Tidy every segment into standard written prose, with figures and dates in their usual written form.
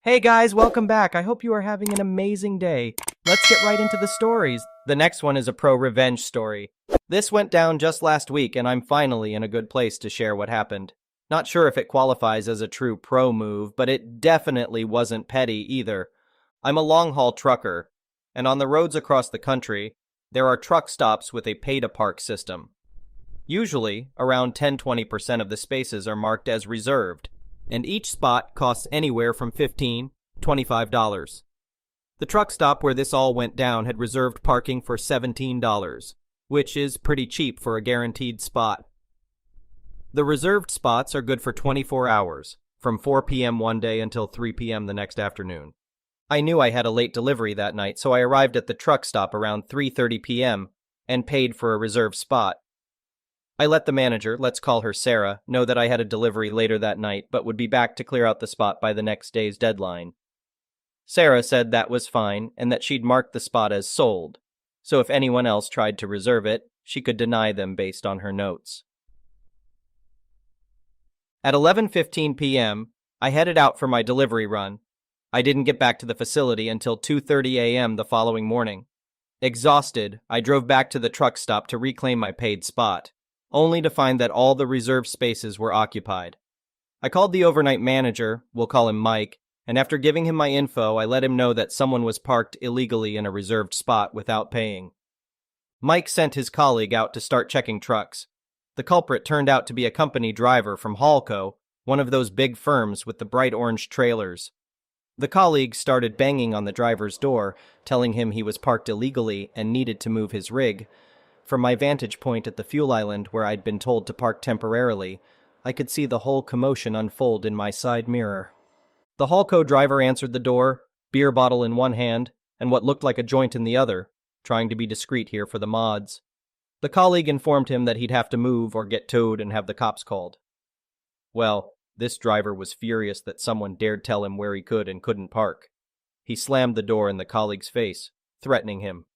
Hey guys, welcome back. I hope you are having an amazing day. Let's get right into the stories. The next one is a pro-revenge story. This went down just last week, and I'm finally in a good place to share what happened. Not sure if it qualifies as a true pro move, but it definitely wasn't petty either. I'm a long-haul trucker, and on the roads across the country, there are truck stops with a pay-to-park system. Usually, around 10-20% of the spaces are marked as reserved, and each spot costs anywhere from $15 to $25. The truck stop where this all went down had reserved parking for $17, which is pretty cheap for a guaranteed spot. The reserved spots are good for 24 hours, from 4 p.m. one day until 3 p.m. the next afternoon. I knew I had a late delivery that night, so I arrived at the truck stop around 3:30 p.m. and paid for a reserved spot. I let the manager, let's call her Sarah, know that I had a delivery later that night but would be back to clear out the spot by the next day's deadline. Sarah said that was fine and that she'd marked the spot as sold, so if anyone else tried to reserve it, she could deny them based on her notes. At 11:15 p.m., I headed out for my delivery run. I didn't get back to the facility until 2:30 a.m. the following morning. Exhausted, I drove back to the truck stop to reclaim my paid spot, only to find that all the reserved spaces were occupied. I called the overnight manager, we'll call him Mike, and after giving him my info, I let him know that someone was parked illegally in a reserved spot without paying. Mike sent his colleague out to start checking trucks. The culprit turned out to be a company driver from Hallco, one of those big firms with the bright orange trailers. The colleague started banging on the driver's door, telling him he was parked illegally and needed to move his rig. From my vantage point at the fuel island where I'd been told to park temporarily, I could see the whole commotion unfold in my side mirror. The Hallco driver answered the door, beer bottle in one hand, and what looked like a joint in the other, trying to be discreet here for the mods. The colleague informed him that he'd have to move or get towed and have the cops called. Well, this driver was furious that someone dared tell him where he could and couldn't park. He slammed the door in the colleague's face, threatening him.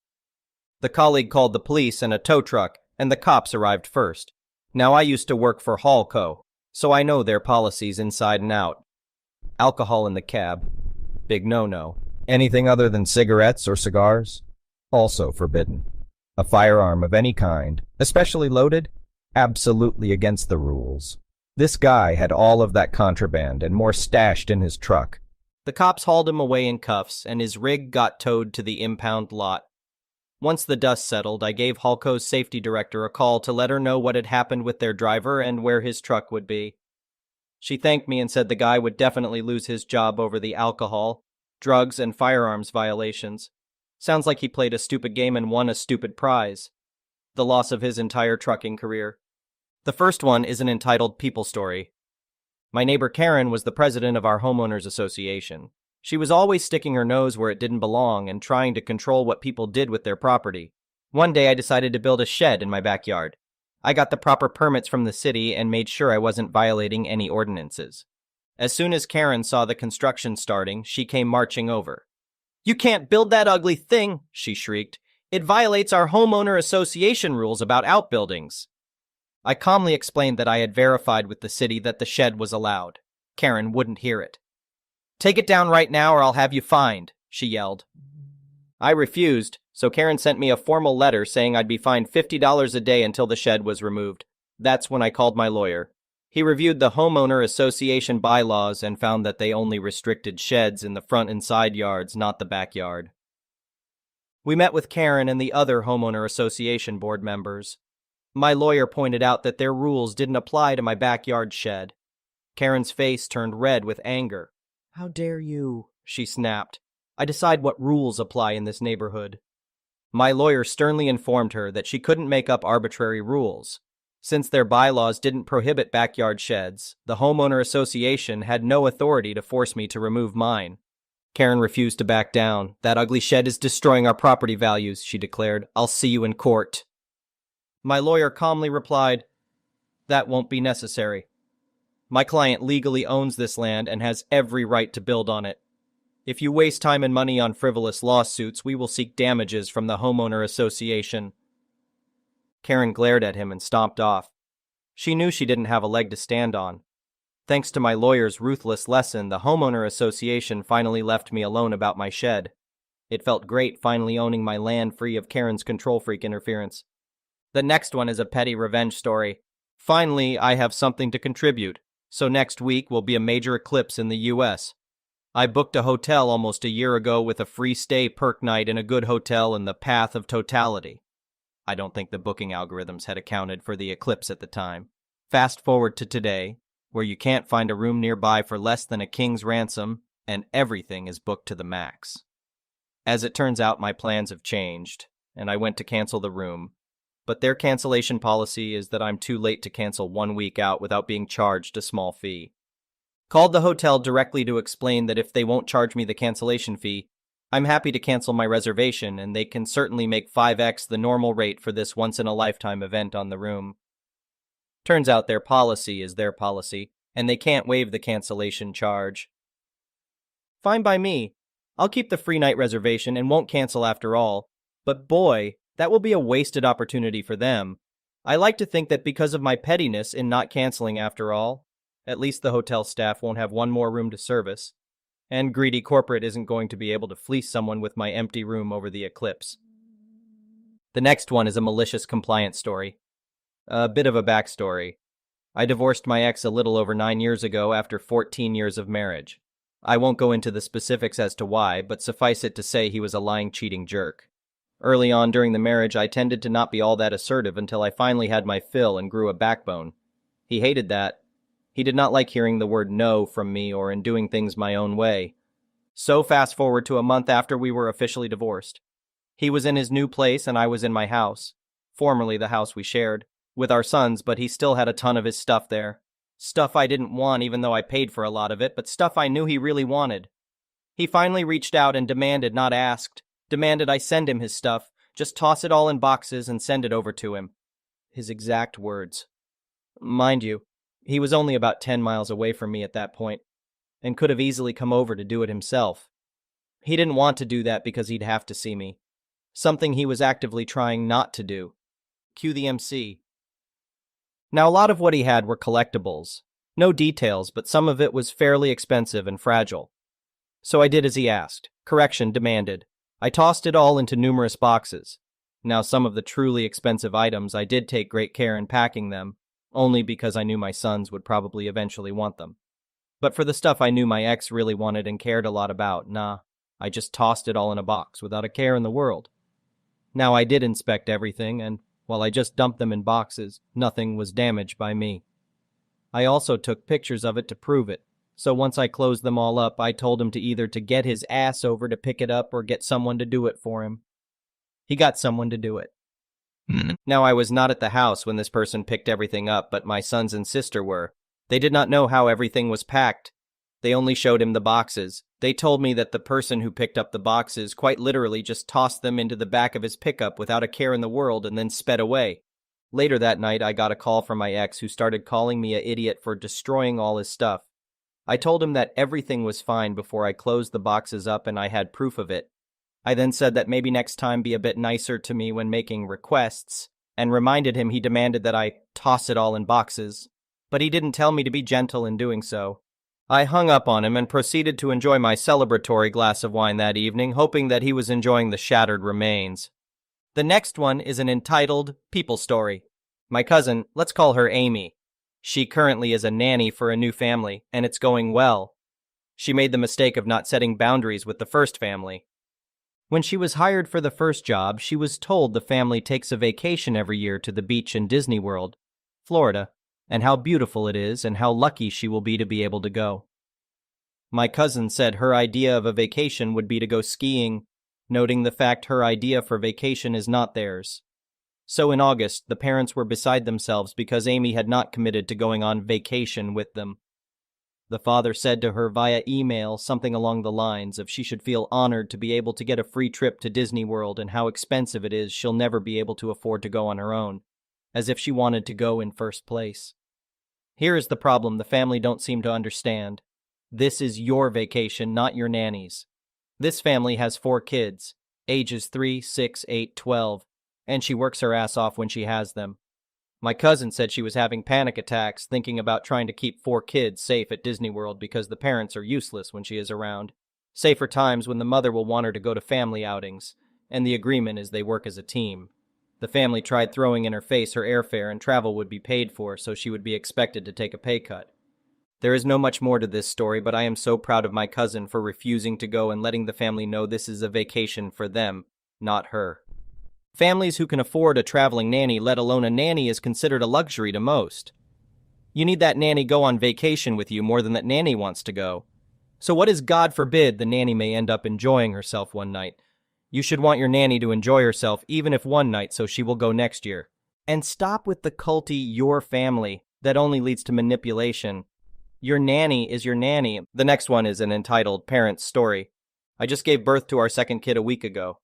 The colleague called the police and a tow truck, and the cops arrived first. Now I used to work for Hallco, so I know their policies inside and out. Alcohol in the cab, big no-no. Anything other than cigarettes or cigars? Also forbidden. A firearm of any kind, especially loaded? Absolutely against the rules. This guy had all of that contraband and more stashed in his truck. The cops hauled him away in cuffs, and his rig got towed to the impound lot. Once the dust settled, I gave Hallco's safety director a call to let her know what had happened with their driver and where his truck would be. She thanked me and said the guy would definitely lose his job over the alcohol, drugs, and firearms violations. Sounds like he played a stupid game and won a stupid prize. The loss of his entire trucking career. The first one is an entitled people story. My neighbor Karen was the president of our homeowners association. She was always sticking her nose where it didn't belong and trying to control what people did with their property. One day I decided to build a shed in my backyard. I got the proper permits from the city and made sure I wasn't violating any ordinances. As soon as Karen saw the construction starting, she came marching over. "You can't build that ugly thing," she shrieked. "It violates our homeowner association rules about outbuildings." I calmly explained that I had verified with the city that the shed was allowed. Karen wouldn't hear it. "Take it down right now or I'll have you fined," she yelled. I refused, so Karen sent me a formal letter saying I'd be fined $50 a day until the shed was removed. That's when I called my lawyer. He reviewed the homeowner association bylaws and found that they only restricted sheds in the front and side yards, not the backyard. We met with Karen and the other homeowner association board members. My lawyer pointed out that their rules didn't apply to my backyard shed. Karen's face turned red with anger. "How dare you?" she snapped. "I decide what rules apply in this neighborhood." My lawyer sternly informed her that she couldn't make up arbitrary rules. Since their bylaws didn't prohibit backyard sheds, the homeowner association had no authority to force me to remove mine. Karen refused to back down. "That ugly shed is destroying our property values," she declared. "I'll see you in court." My lawyer calmly replied, "That won't be necessary. My client legally owns this land and has every right to build on it. If you waste time and money on frivolous lawsuits, we will seek damages from the homeowner association." Karen glared at him and stomped off. She knew she didn't have a leg to stand on. Thanks to my lawyer's ruthless lesson, the homeowner association finally left me alone about my shed. It felt great finally owning my land free of Karen's control freak interference. The next one is a petty revenge story. Finally, I have something to contribute. So next week will be a major eclipse in the US. I booked a hotel almost a year ago with a free stay perk night in a good hotel in the path of totality. I don't think the booking algorithms had accounted for the eclipse at the time. Fast forward to today, where you can't find a room nearby for less than a king's ransom, and everything is booked to the max. As it turns out, my plans have changed, and I went to cancel the room. But their cancellation policy is that I'm too late to cancel 1 week out without being charged a small fee. Called the hotel directly to explain that if they won't charge me the cancellation fee, I'm happy to cancel my reservation, and they can certainly make 5x the normal rate for this once-in-a-lifetime event on the room. Turns out their policy is their policy, and they can't waive the cancellation charge. Fine by me. I'll keep the free night reservation and won't cancel after all. But boy, that will be a wasted opportunity for them. I like to think that because of my pettiness in not canceling after all, at least the hotel staff won't have one more room to service, and greedy corporate isn't going to be able to fleece someone with my empty room over the eclipse. The next one is a malicious compliance story. A bit of a backstory. I divorced my ex a little over 9 years ago after 14 years of marriage. I won't go into the specifics as to why, but suffice it to say he was a lying, cheating jerk. Early on during the marriage, I tended to not be all that assertive until I finally had my fill and grew a backbone. He hated that. He did not like hearing the word no from me or in doing things my own way. So fast forward to a month after we were officially divorced. He was in his new place and I was in my house, formerly the house we shared, with our sons, but he still had a ton of his stuff there. Stuff I didn't want even though I paid for a lot of it, but stuff I knew he really wanted. He finally reached out and demanded, not asked, demanded I send him his stuff, just toss it all in boxes and send it over to him. His exact words. Mind you, he was only about 10 miles away from me at that point, and could have easily come over to do it himself. He didn't want to do that because he'd have to see me. Something he was actively trying not to do. Cue the MC. Now, a lot of what he had were collectibles. No details, but some of it was fairly expensive and fragile. So I did as he asked. Correction demanded. I tossed it all into numerous boxes. Now, some of the truly expensive items I did take great care in packing them, only because I knew my sons would probably eventually want them. But for the stuff I knew my ex really wanted and cared a lot about, nah, I just tossed it all in a box without a care in the world. Now, I did inspect everything, and while I just dumped them in boxes, nothing was damaged by me. I also took pictures of it to prove it, so once I closed them all up, I told him to either to get his ass over to pick it up or get someone to do it for him. He got someone to do it. Now, I was not at the house when this person picked everything up, but my sons and sister were. They did not know how everything was packed. They only showed him the boxes. They told me that the person who picked up the boxes quite literally just tossed them into the back of his pickup without a care in the world and then sped away. Later that night, I got a call from my ex who started calling me an idiot for destroying all his stuff. I told him that everything was fine before I closed the boxes up and I had proof of it. I then said that maybe next time be a bit nicer to me when making requests, and reminded him he demanded that I toss it all in boxes. But he didn't tell me to be gentle in doing so. I hung up on him and proceeded to enjoy my celebratory glass of wine that evening, hoping that he was enjoying the shattered remains. The next one is an entitled people story. My cousin, let's call her Amy. She currently is a nanny for a new family, and it's going well. She made the mistake of not setting boundaries with the first family. When she was hired for the first job, she was told the family takes a vacation every year to the beach in Disney World, Florida, and how beautiful it is and how lucky she will be to be able to go. My cousin said her idea of a vacation would be to go skiing, noting the fact her idea for vacation is not theirs. So in August, the parents were beside themselves because Amy had not committed to going on vacation with them. The father said to her via email something along the lines of she should feel honored to be able to get a free trip to Disney World and how expensive it is she'll never be able to afford to go on her own, as if she wanted to go in first place. Here is the problem the family don't seem to understand. This is your vacation, not your nanny's. This family has 4 kids, ages 3, 6, 8, 12, and she works her ass off when she has them. My cousin said she was having panic attacks thinking about trying to keep 4 kids safe at Disney World because the parents are useless when she is around. Safer times when the mother will want her to go to family outings, and the agreement is they work as a team. The family tried throwing in her face her airfare and travel would be paid for, so she would be expected to take a pay cut. There is no much more to this story, but I am so proud of my cousin for refusing to go and letting the family know this is a vacation for them, not her. Families who can afford a traveling nanny, let alone a nanny, is considered a luxury to most. You need that nanny go on vacation with you more than that nanny wants to go. So what is, God forbid, the nanny may end up enjoying herself one night? You should want your nanny to enjoy herself even if one night, so she will go next year. And stop with the culty "your family" that only leads to manipulation. Your nanny is your nanny. The next one is an entitled parents story. I just gave birth to our second kid a week ago.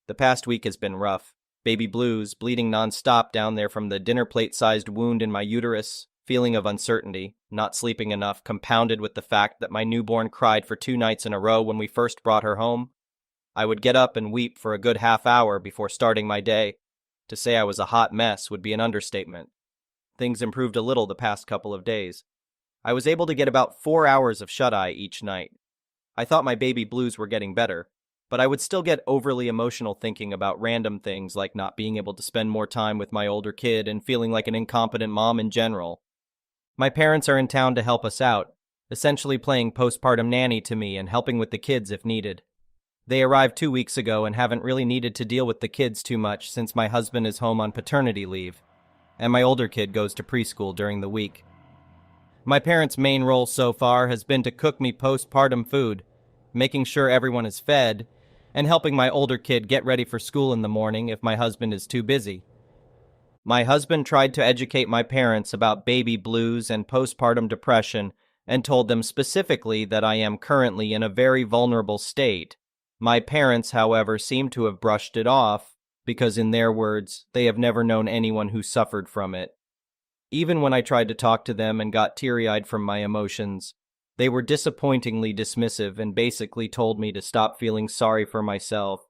The past week has been rough. Baby blues, bleeding nonstop down there from the dinner plate-sized wound in my uterus, feeling of uncertainty, not sleeping enough, compounded with the fact that my newborn cried for 2 nights in a row when we first brought her home. I would get up and weep for a good half hour before starting my day. To say I was a hot mess would be an understatement. Things improved a little the past couple of days. I was able to get about 4 hours of shut-eye each night. I thought my baby blues were getting better, but I would still get overly emotional thinking about random things like not being able to spend more time with my older kid and feeling like an incompetent mom in general. My parents are in town to help us out, essentially playing postpartum nanny to me and helping with the kids if needed. They arrived 2 weeks ago and haven't really needed to deal with the kids too much since my husband is home on paternity leave, and my older kid goes to preschool during the week. My parents' main role so far has been to cook me postpartum food, making sure everyone is fed, and helping my older kid get ready for school in the morning if my husband is too busy. My husband tried to educate my parents about baby blues and postpartum depression and told them specifically that I am currently in a very vulnerable state. My parents, however, seem to have brushed it off because, in their words, they have never known anyone who suffered from it. Even when I tried to talk to them and got teary-eyed from my emotions, they were disappointingly dismissive and basically told me to stop feeling sorry for myself.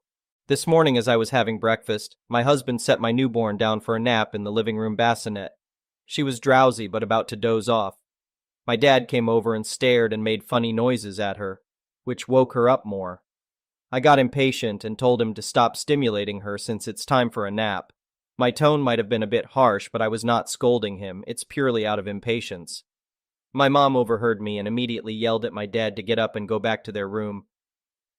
This morning as I was having breakfast, my husband set my newborn down for a nap in the living room bassinet. She was drowsy but about to doze off. My dad came over and stared and made funny noises at her, which woke her up more. I got impatient and told him to stop stimulating her since it's time for a nap. My tone might have been a bit harsh, but I was not scolding him. It's purely out of impatience. My mom overheard me and immediately yelled at my dad to get up and go back to their room.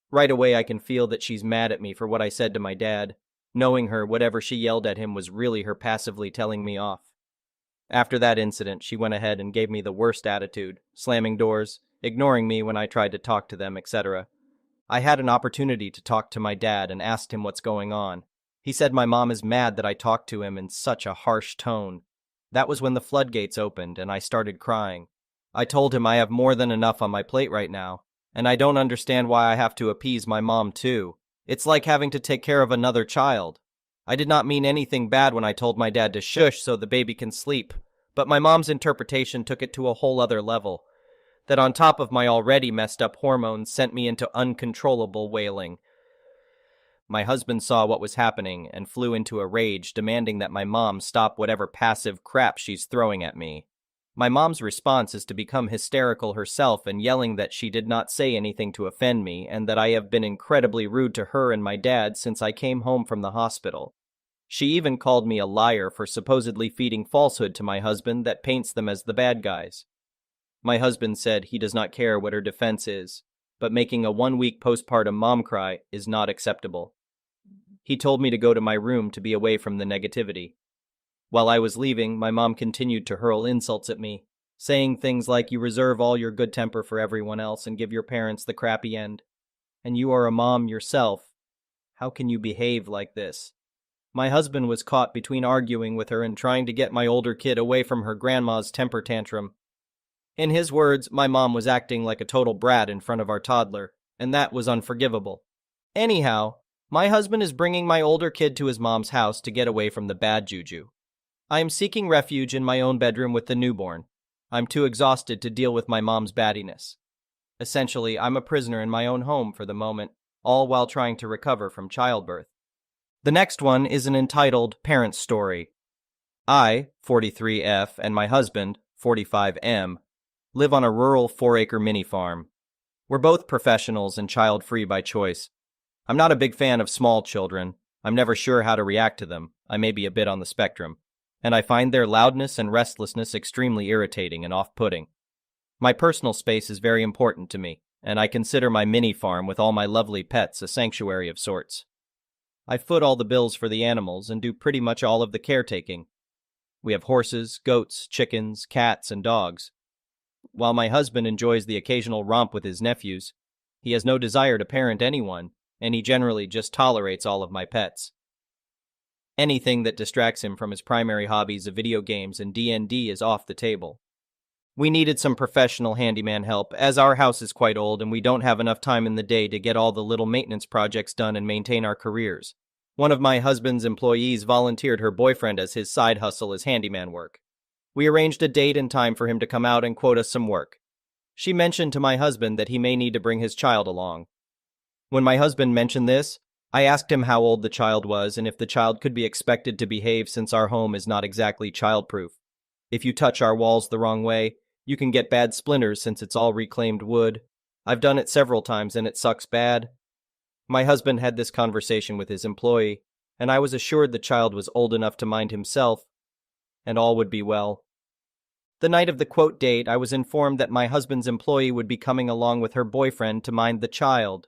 Right away I can feel that she's mad at me for what I said to my dad. Knowing her, whatever she yelled at him was really her passively telling me off. After that incident, she went ahead and gave me the worst attitude, slamming doors, ignoring me when I tried to talk to them, etc. I had an opportunity to talk to my dad and asked him what's going on. He said my mom is mad that I talked to him in such a harsh tone. That was when the floodgates opened and I started crying. I told him I have more than enough on my plate right now, and I don't understand why I have to appease my mom too. It's like having to take care of another child. I did not mean anything bad when I told my dad to shush so the baby can sleep, but my mom's interpretation took it to a whole other level. That on top of my already messed up hormones sent me into uncontrollable wailing. My husband saw what was happening and flew into a rage, demanding that my mom stop whatever passive crap she's throwing at me. My mom's response is to become hysterical herself and yelling that she did not say anything to offend me and that I have been incredibly rude to her and my dad since I came home from the hospital. She even called me a liar for supposedly feeding falsehood to my husband that paints them as the bad guys. My husband said he does not care what her defense is, but making a 1-week postpartum mom cry is not acceptable. He told me to go to my room to be away from the negativity. While I was leaving, my mom continued to hurl insults at me, saying things like, "You reserve all your good temper for everyone else and give your parents the crappy end. And you are a mom yourself. How can you behave like this?" My husband was caught between arguing with her and trying to get my older kid away from her grandma's temper tantrum. In his words, my mom was acting like a total brat in front of our toddler, and that was unforgivable. Anyhow, my husband is bringing my older kid to his mom's house to get away from the bad juju. I am seeking refuge in my own bedroom with the newborn. I'm too exhausted to deal with my mom's baddiness. Essentially, I'm a prisoner in my own home for the moment, all while trying to recover from childbirth. The next one is an entitled parents story. I, 43F, and my husband, 45M, live on a rural 4-acre mini farm. We're both professionals and child-free by choice. I'm not a big fan of small children. I'm never sure how to react to them. I may be a bit on the spectrum. And I find their loudness and restlessness extremely irritating and off-putting. My personal space is very important to me, and I consider my mini farm with all my lovely pets a sanctuary of sorts. I foot all the bills for the animals and do pretty much all of the caretaking. We have horses, goats, chickens, cats, and dogs. While my husband enjoys the occasional romp with his nephews, he has no desire to parent anyone, and he generally just tolerates all of my pets. Anything that distracts him from his primary hobbies of video games and D&D is off the table. We needed some professional handyman help, as our house is quite old and we don't have enough time in the day to get all the little maintenance projects done and maintain our careers. One of my husband's employees volunteered her boyfriend as his side hustle as handyman work. We arranged a date and time for him to come out and quote us some work. She mentioned to my husband that he may need to bring his child along. When my husband mentioned this, I asked him how old the child was and if the child could be expected to behave since our home is not exactly childproof. If you touch our walls the wrong way, you can get bad splinters since it's all reclaimed wood. I've done it several times and it sucks bad. My husband had this conversation with his employee, and I was assured the child was old enough to mind himself, and all would be well. The night of the quote date, I was informed that my husband's employee would be coming along with her boyfriend to mind the child.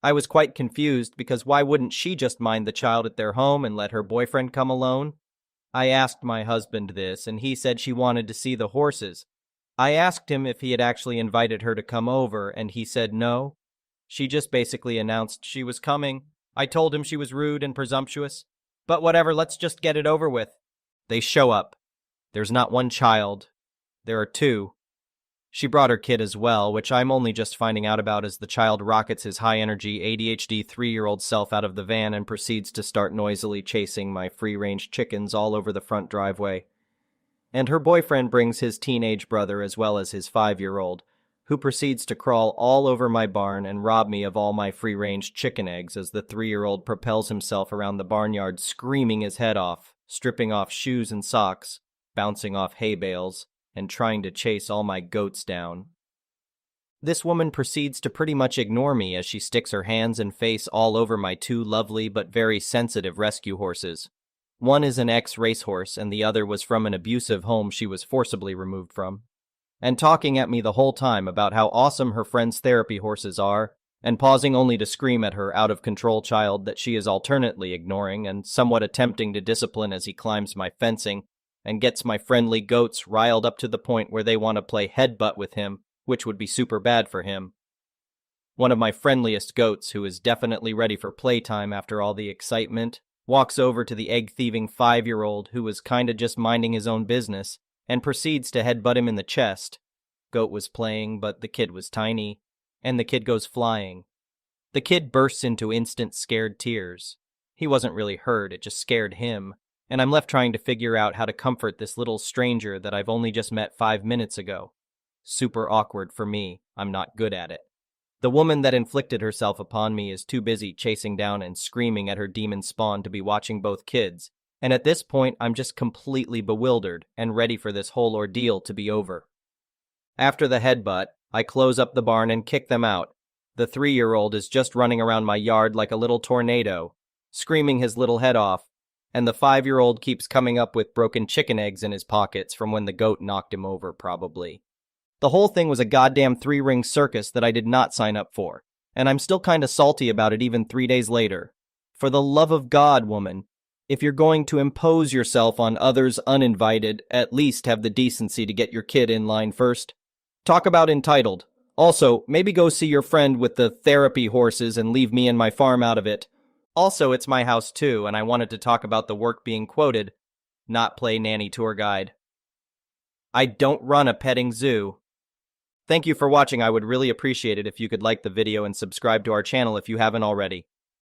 I was quite confused because why wouldn't she just mind the child at their home and let her boyfriend come alone? I asked my husband this, and he said she wanted to see the horses. I asked him if he had actually invited her to come over, and he said no. She just basically announced she was coming. I told him she was rude and presumptuous. But whatever, let's just get it over with. They show up. There's not one child. There are two. She brought her kid as well, which I'm only just finding out about as the child rockets his high-energy ADHD 3-year-old self out of the van and proceeds to start noisily chasing my free-range chickens all over the front driveway. And her boyfriend brings his teenage brother as well as his 5-year-old, who proceeds to crawl all over my barn and rob me of all my free-range chicken eggs as the 3-year-old propels himself around the barnyard screaming his head off, stripping off shoes and socks, bouncing off hay bales, and trying to chase all my goats down. This woman proceeds to pretty much ignore me as she sticks her hands and face all over my two lovely but very sensitive rescue horses. One is an ex-racehorse and the other was from an abusive home she was forcibly removed from. And talking at me the whole time about how awesome her friend's therapy horses are, and pausing only to scream at her out-of-control child that she is alternately ignoring and somewhat attempting to discipline as he climbs my fencing, and gets my friendly goats riled up to the point where they want to play headbutt with him, which would be super bad for him. One of my friendliest goats, who is definitely ready for playtime after all the excitement, walks over to the egg-thieving 5-year-old who was kinda just minding his own business, and proceeds to headbutt him in the chest. Goat was playing, but the kid was tiny, and the kid goes flying. The kid bursts into instant scared tears. He wasn't really hurt, it just scared him. And I'm left trying to figure out how to comfort this little stranger that I've only just met 5 minutes ago. Super awkward for me. I'm not good at it. The woman that inflicted herself upon me is too busy chasing down and screaming at her demon spawn to be watching both kids, and at this point I'm just completely bewildered and ready for this whole ordeal to be over. After the headbutt, I close up the barn and kick them out. The 3-year-old is just running around my yard like a little tornado, screaming his little head off, and the 5-year-old keeps coming up with broken chicken eggs in his pockets from when the goat knocked him over, probably. The whole thing was a goddamn 3-ring circus that I did not sign up for, and I'm still kinda salty about it even 3 days later. For the love of God, woman, if you're going to impose yourself on others uninvited, at least have the decency to get your kid in line first. Talk about entitled. Also, maybe go see your friend with the therapy horses and leave me and my farm out of it. Also, it's my house too, and I wanted to talk about the work being quoted, not play nanny tour guide. I don't run a petting zoo. Thank you for watching. I would really appreciate it if you could like the video and subscribe to our channel if you haven't already.